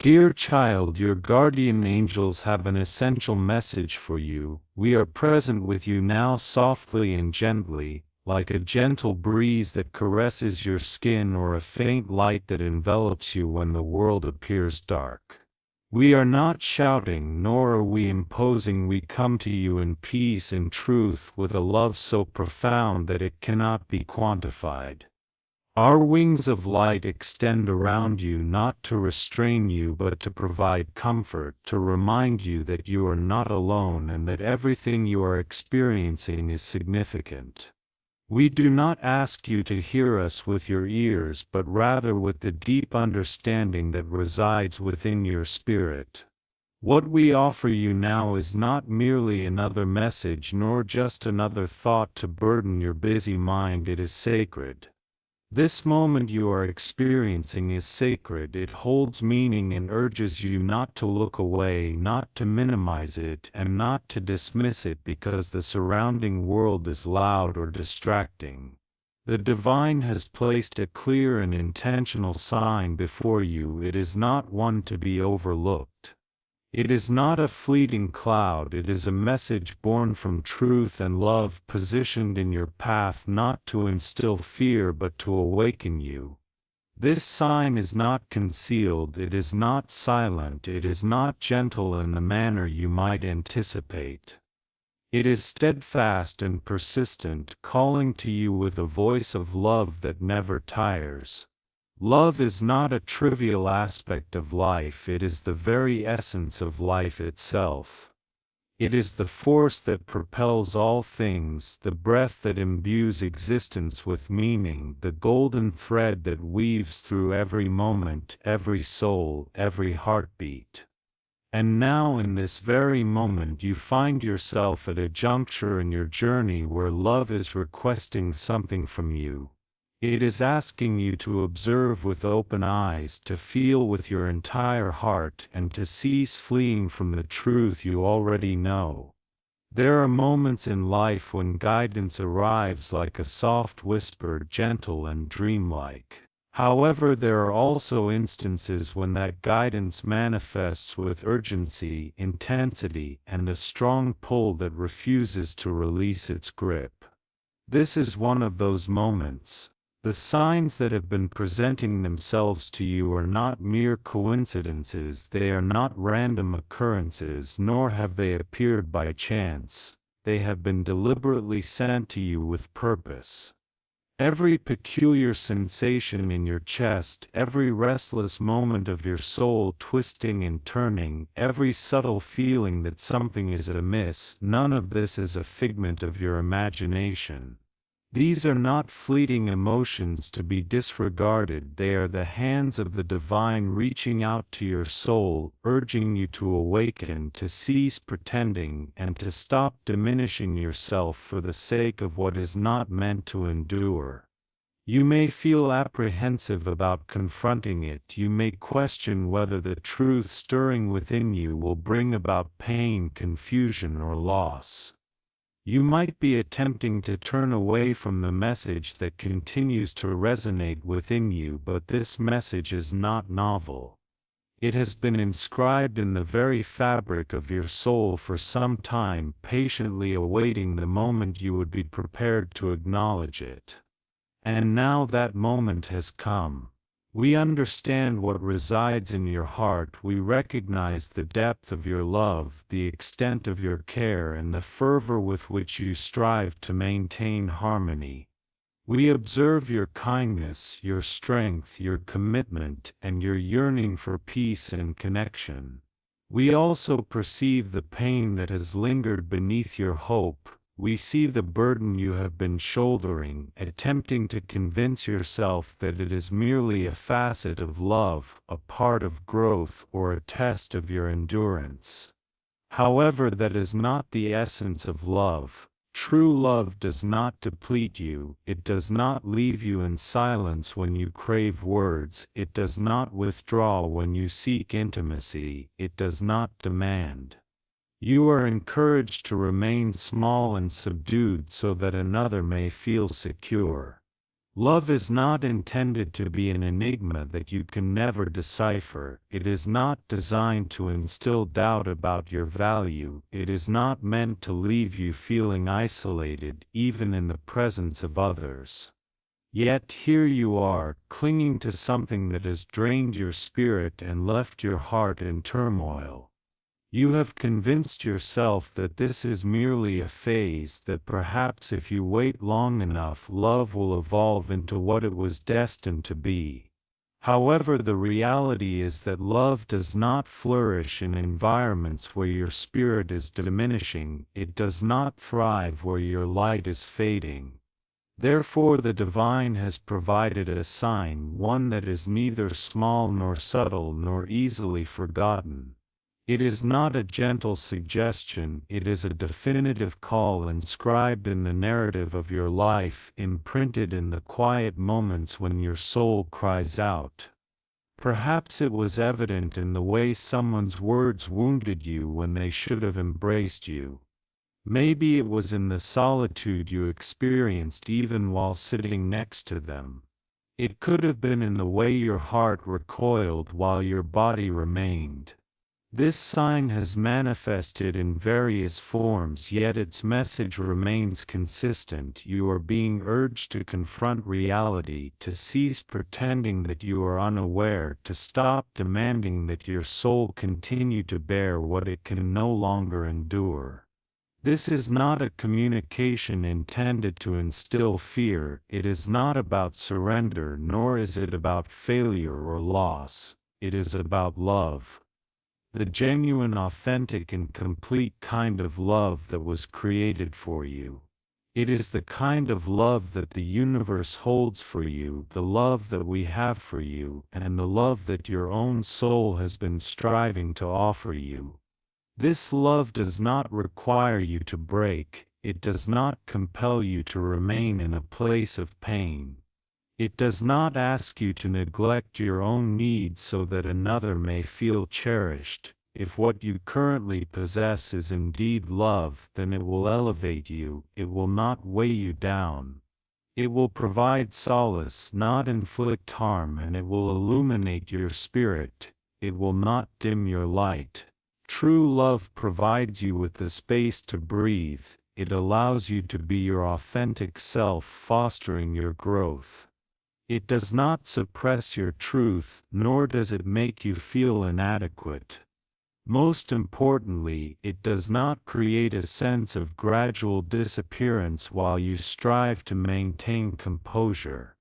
Dear child, your guardian angels have an essential message for you. We are present with you now, softly and gently, like a gentle breeze that caresses your skin or a faint light that envelops you when the world appears dark. We are not shouting, nor are we imposing. We come to you in peace and truth, with a love so profound that it cannot be quantified. Our wings of light extend around you, not to restrain you but to provide comfort, to remind you that you are not alone and that everything you are experiencing is significant. We do not ask you to hear us with your ears, but rather with the deep understanding that resides within your spirit. What we offer you now is not merely another message nor just another thought to burden your busy mind. It is sacred. This moment you are experiencing is sacred. It holds meaning and urges you not to look away, not to minimize it, and not to dismiss it because the surrounding world is loud or distracting. The divine has placed a clear and intentional sign before you. It is not one to be overlooked. It is not a fleeting cloud. It is a message born from truth and love, positioned in your path not to instill fear but to awaken you. This sign is not concealed, it is not silent, it is not gentle in the manner you might anticipate. It is steadfast and persistent, calling to you with a voice of love that never tires. Love is not a trivial aspect of life, it is the very essence of life itself. It is the force that propels all things, the breath that imbues existence with meaning, the golden thread that weaves through every moment, every soul, every heartbeat. And now in this very moment you find yourself at a juncture in your journey where love is requesting something from you. It is asking you to observe with open eyes, to feel with your entire heart, and to cease fleeing from the truth you already know. There are moments in life when guidance arrives like a soft whisper, gentle and dreamlike. However, there are also instances when that guidance manifests with urgency, intensity, and a strong pull that refuses to release its grip. This is one of those moments. The signs that have been presenting themselves to you are not mere coincidences, they are not random occurrences, nor have they appeared by chance. They have been deliberately sent to you with purpose. Every peculiar sensation in your chest, every restless moment of your soul twisting and turning, every subtle feeling that something is amiss, none of this is a figment of your imagination. These are not fleeting emotions to be disregarded, they are the hands of the divine reaching out to your soul, urging you to awaken, to cease pretending, and to stop diminishing yourself for the sake of what is not meant to endure. You may feel apprehensive about confronting it, you may question whether the truth stirring within you will bring about pain, confusion, or loss. You might be attempting to turn away from the message that continues to resonate within you, but this message is not novel. It has been inscribed in the very fabric of your soul for some time, patiently awaiting the moment you would be prepared to acknowledge it. And now that moment has come. We understand what resides in your heart, we recognize the depth of your love, the extent of your care, and the fervor with which you strive to maintain harmony. We observe your kindness, your strength, your commitment, and your yearning for peace and connection. We also perceive the pain that has lingered beneath your hope. We see the burden you have been shouldering, attempting to convince yourself that it is merely a facet of love, a part of growth, or a test of your endurance. However, that is not the essence of love. True love does not deplete you, it does not leave you in silence when you crave words, it does not withdraw when you seek intimacy, it does not demand. You are encouraged to remain small and subdued so that another may feel secure. Love is not intended to be an enigma that you can never decipher. It is not designed to instill doubt about your value. It is not meant to leave you feeling isolated, even in the presence of others. Yet here you are, clinging to something that has drained your spirit and left your heart in turmoil. You have convinced yourself that this is merely a phase, that perhaps if you wait long enough, love will evolve into what it was destined to be. However, the reality is that love does not flourish in environments where your spirit is diminishing. It does not thrive where your light is fading. Therefore the divine has provided a sign, one that is neither small nor subtle nor easily forgotten. It is not a gentle suggestion, it is a definitive call inscribed in the narrative of your life, imprinted in the quiet moments when your soul cries out. Perhaps it was evident in the way someone's words wounded you when they should have embraced you. Maybe it was in the solitude you experienced even while sitting next to them. It could have been in the way your heart recoiled while your body remained. This sign has manifested in various forms, yet its message remains consistent. You are being urged to confront reality, to cease pretending that you are unaware, to stop demanding that your soul continue to bear what it can no longer endure. This is not a communication intended to instill fear. It is not about surrender, nor is it about failure or loss. It is about love. The genuine, authentic, and complete kind of love that was created for you. It is the kind of love that the universe holds for you, the love that we have for you, and the love that your own soul has been striving to offer you. This love does not require you to break, it does not compel you to remain in a place of pain. It does not ask you to neglect your own needs so that another may feel cherished. If what you currently possess is indeed love, then it will elevate you, it will not weigh you down. It will provide solace, not inflict harm, and it will illuminate your spirit, it will not dim your light. True love provides you with the space to breathe, it allows you to be your authentic self, fostering your growth. It does not suppress your truth, nor does it make you feel inadequate. Most importantly, it does not create a sense of gradual disappearance while you strive to maintain composure.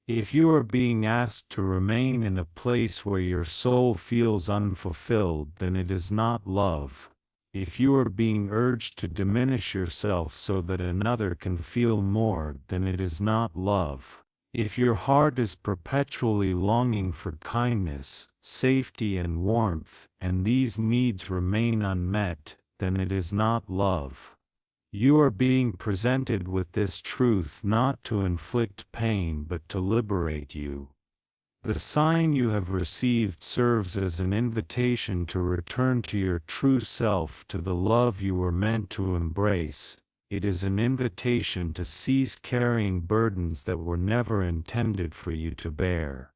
If you are being asked to remain in a place where your soul feels unfulfilled, then it is not love. If you are being urged to diminish yourself so that another can feel more, then it is not love. If your heart is perpetually longing for kindness, safety, and warmth, and these needs remain unmet, then it is not love. You are being presented with this truth not to inflict pain but to liberate you. The sign you have received serves as an invitation to return to your true self, to the love you were meant to embrace. It is an invitation to cease carrying burdens that were never intended for you to bear.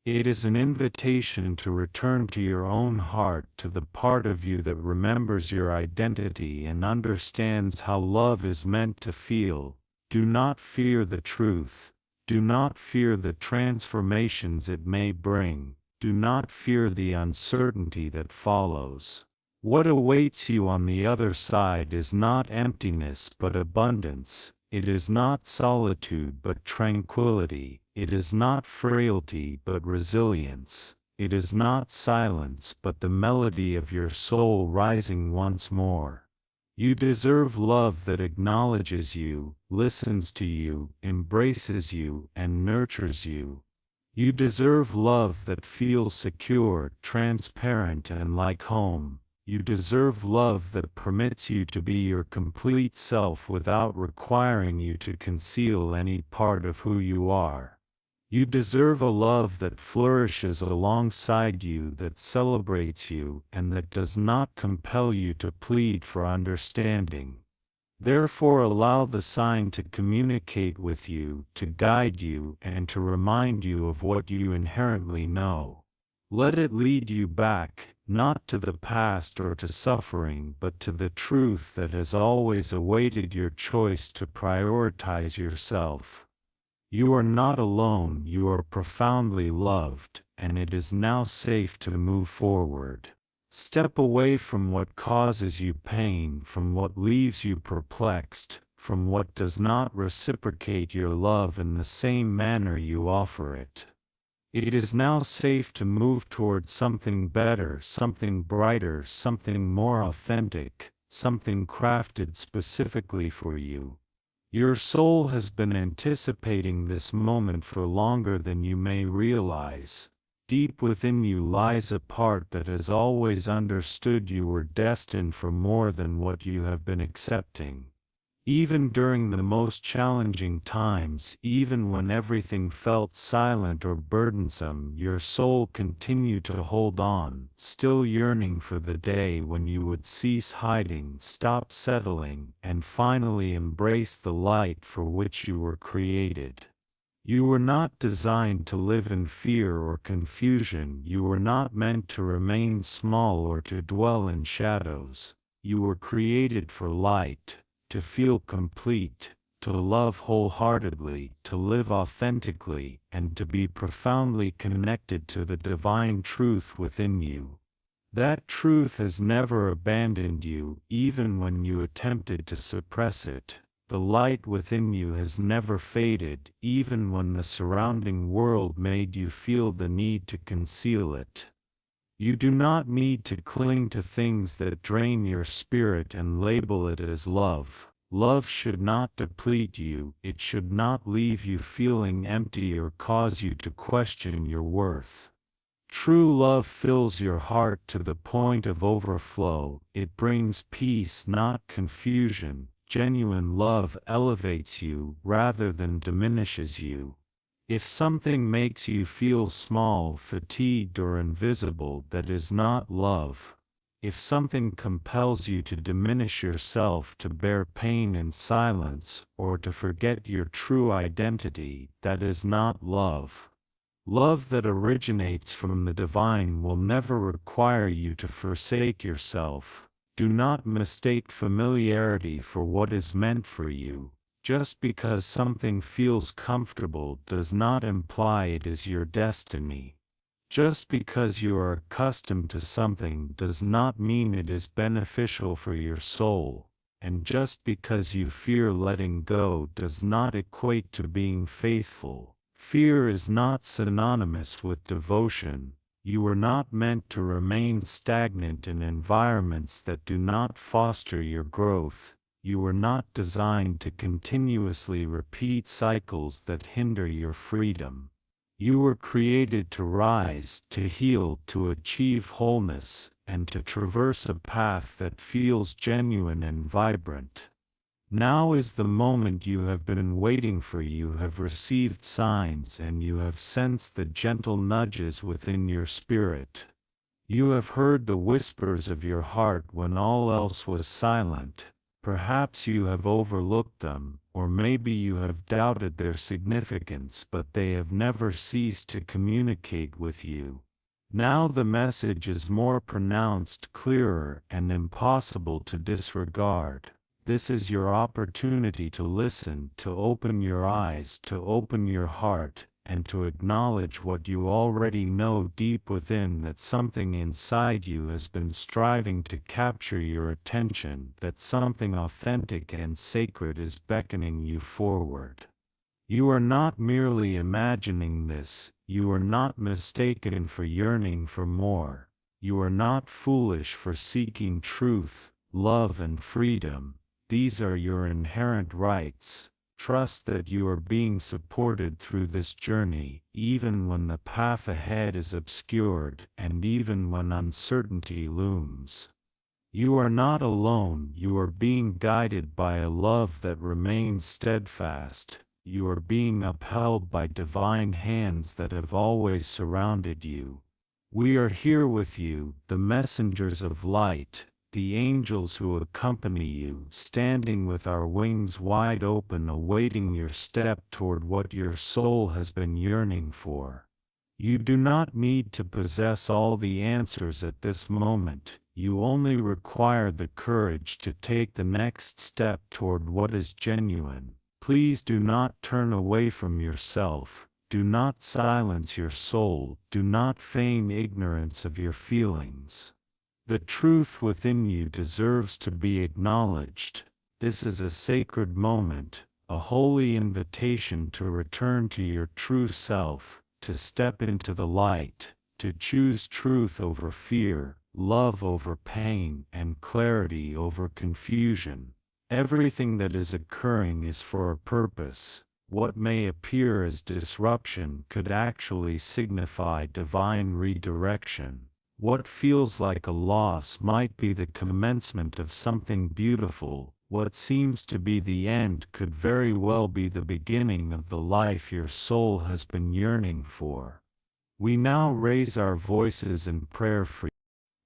It is an invitation to return to your own heart, to the part of you that remembers your identity and understands how love is meant to feel. Do not fear the truth. Do not fear the transformations it may bring. Do not fear the uncertainty that follows. What awaits you on the other side is not emptiness but abundance. It is not solitude but tranquility. It is not frailty but resilience. It is not silence but the melody of your soul rising once more. You deserve love that acknowledges you, listens to you, embraces you, and nurtures you. You deserve love that feels secure, transparent, and like home. You deserve love that permits you to be your complete self without requiring you to conceal any part of who you are. You deserve a love that flourishes alongside you, that celebrates you, and that does not compel you to plead for understanding. Therefore allow the sign to communicate with you, to guide you, and to remind you of what you inherently know. Let it lead you back, not to the past or to suffering, but to the truth that has always awaited your choice to prioritize yourself. You are not alone, you are profoundly loved, and it is now safe to move forward. Step away from what causes you pain, from what leaves you perplexed, from what does not reciprocate your love in the same manner you offer it. It is now safe to move towards something better, something brighter, something more authentic, something crafted specifically for you. Your soul has been anticipating this moment for longer than you may realize. Deep within you lies a part that has always understood you were destined for more than what you have been accepting. Even during the most challenging times, even when everything felt silent or burdensome, your soul continued to hold on, still yearning for the day when you would cease hiding, stop settling, and finally embrace the light for which you were created. You were not designed to live in fear or confusion. You were not meant to remain small or to dwell in shadows. You were created for light, to feel complete, to love wholeheartedly, to live authentically, and to be profoundly connected to the divine truth within you. That truth has never abandoned you, even when you attempted to suppress it. The light within you has never faded, even when the surrounding world made you feel the need to conceal it. You do not need to cling to things that drain your spirit and label it as love. Love should not deplete you, it should not leave you feeling empty or cause you to question your worth. True love fills your heart to the point of overflow. It brings peace, not confusion. Genuine love elevates you rather than diminishes you. If something makes you feel small, fatigued, or invisible, that is not love. If something compels you to diminish yourself, to bear pain in silence, or to forget your true identity, that is not love. Love that originates from the divine will never require you to forsake yourself. Do not mistake familiarity for what is meant for you. Just because something feels comfortable does not imply it is your destiny. Just because you are accustomed to something does not mean it is beneficial for your soul. And just because you fear letting go does not equate to being faithful. Fear is not synonymous with devotion. You are not meant to remain stagnant in environments that do not foster your growth. You are not designed to continuously repeat cycles that hinder your freedom. You were created to rise, to heal, to achieve wholeness, and to traverse a path that feels genuine and vibrant. Now is the moment you have been waiting for. You have received signs and you have sensed the gentle nudges within your spirit. You have heard the whispers of your heart when all else was silent. Perhaps you have overlooked them, or maybe you have doubted their significance, but they have never ceased to communicate with you. Now the message is more pronounced, clearer, and impossible to disregard. This is your opportunity to listen, to open your eyes, to open your heart, and to acknowledge what you already know deep within, that something inside you has been striving to capture your attention, that something authentic and sacred is beckoning you forward. You are not merely imagining this, you are not mistaken for yearning for more, you are not foolish for seeking truth, love, and freedom. These are your inherent rights. Trust that you are being supported through this journey, even when the path ahead is obscured, and even when uncertainty looms. You are not alone, you are being guided by a love that remains steadfast. You are being upheld by divine hands that have always surrounded you. We are here with you, the messengers of light, the angels who accompany you, standing with our wings wide open, awaiting your step toward what your soul has been yearning for. You do not need to possess all the answers at this moment. You only require the courage to take the next step toward what is genuine. Please do not turn away from yourself. Do not silence your soul. Do not feign ignorance of your feelings. The truth within you deserves to be acknowledged. This is a sacred moment, a holy invitation to return to your true self, to step into the light, to choose truth over fear, love over pain, and clarity over confusion. Everything that is occurring is for a purpose. What may appear as disruption could actually signify divine redirection. What feels like a loss might be the commencement of something beautiful. What seems to be the end could very well be the beginning of the life your soul has been yearning for. We now raise our voices in prayer for you.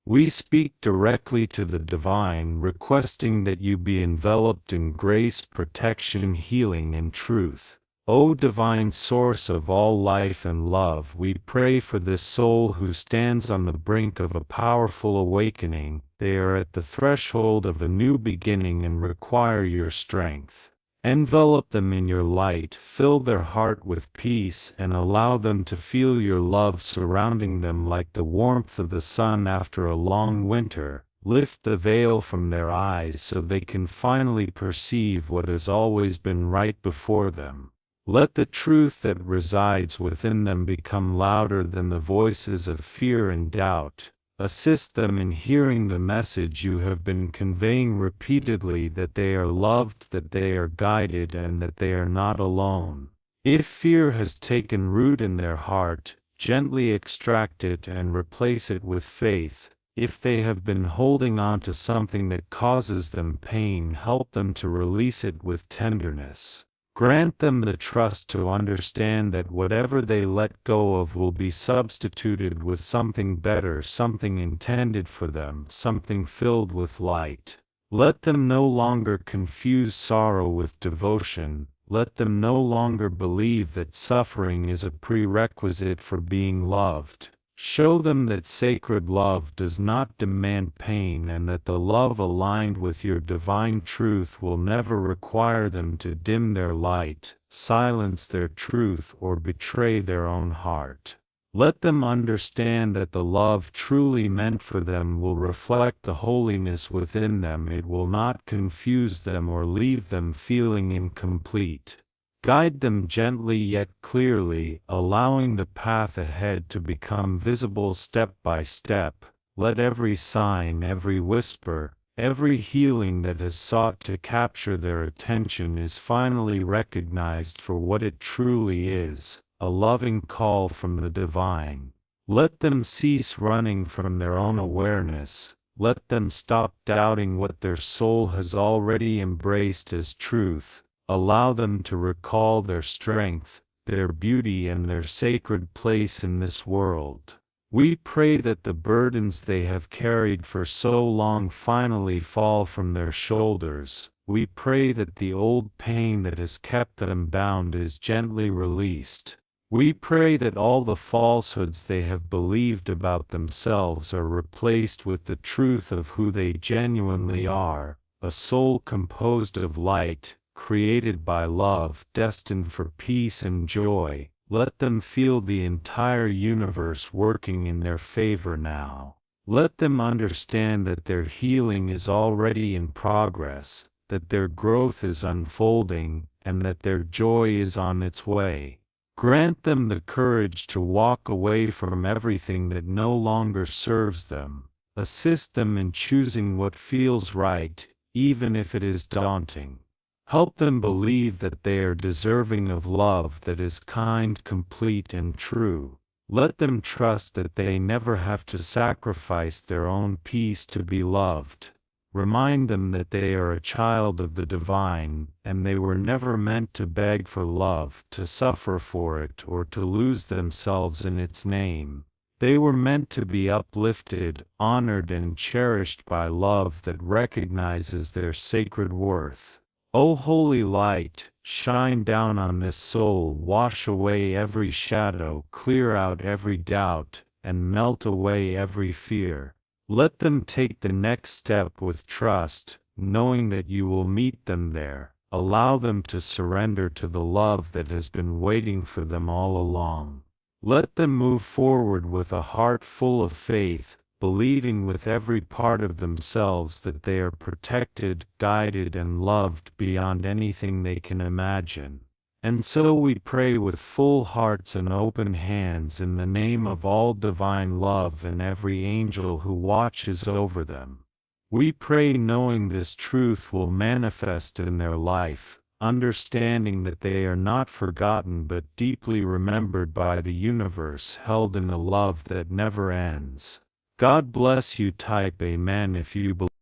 We speak directly to the divine, requesting that you be enveloped in grace, protection, healing, and truth. O divine source of all life and love, we pray for this soul who stands on the brink of a powerful awakening. They are at the threshold of a new beginning and require your strength. Envelop them in your light, fill their heart with peace, and allow them to feel your love surrounding them like the warmth of the sun after a long winter. Lift the veil from their eyes so they can finally perceive what has always been right before them. Let the truth that resides within them become louder than the voices of fear and doubt. Assist them in hearing the message you have been conveying repeatedly, that they are loved, that they are guided, and that they are not alone. If fear has taken root in their heart, gently extract it and replace it with faith. If they have been holding on to something that causes them pain, help them to release it with tenderness. Grant them the trust to understand that whatever they let go of will be substituted with something better, something intended for them, something filled with light. Let them no longer confuse sorrow with devotion. Let them no longer believe that suffering is a prerequisite for being loved. Show them that sacred love does not demand pain, and that the love aligned with your divine truth will never require them to dim their light, silence their truth, or betray their own heart. Let them understand that the love truly meant for them will reflect the holiness within them. It will not confuse them or leave them feeling incomplete. Guide them gently yet clearly, allowing the path ahead to become visible step by step. Let every sign, every whisper, every healing that has sought to capture their attention is finally recognized for what it truly is, a loving call from the divine. Let them cease running from their own awareness. Let them stop doubting what their soul has already embraced as truth. Allow them to recall their strength, their beauty, and their sacred place in this world. We pray that the burdens they have carried for so long finally fall from their shoulders. We pray that the old pain that has kept them bound is gently released. We pray that all the falsehoods they have believed about themselves are replaced with the truth of who they genuinely are, a soul composed of light, created by love, destined for peace and joy. Let them feel the entire universe working in their favor now. Let them understand that their healing is already in progress, that their growth is unfolding, and that their joy is on its way. Grant them the courage to walk away from everything that no longer serves them. Assist them in choosing what feels right, even if it is daunting. Help them believe that they are deserving of love that is kind, complete, and true. Let them trust that they never have to sacrifice their own peace to be loved. Remind them that they are a child of the divine, and they were never meant to beg for love, to suffer for it, or to lose themselves in its name. They were meant to be uplifted, honored, and cherished by love that recognizes their sacred worth. O holy light, shine down on this soul, wash away every shadow, clear out every doubt, and melt away every fear. Let them take the next step with trust, knowing that you will meet them there. Allow them to surrender to the love that has been waiting for them all along. Let them move forward with a heart full of faith, believing with every part of themselves that they are protected, guided, and loved beyond anything they can imagine. And so we pray with full hearts and open hands in the name of all divine love and every angel who watches over them. We pray knowing this truth will manifest in their life, understanding that they are not forgotten but deeply remembered by the universe, held in a love that never ends. God bless you. Type Amen if you believe.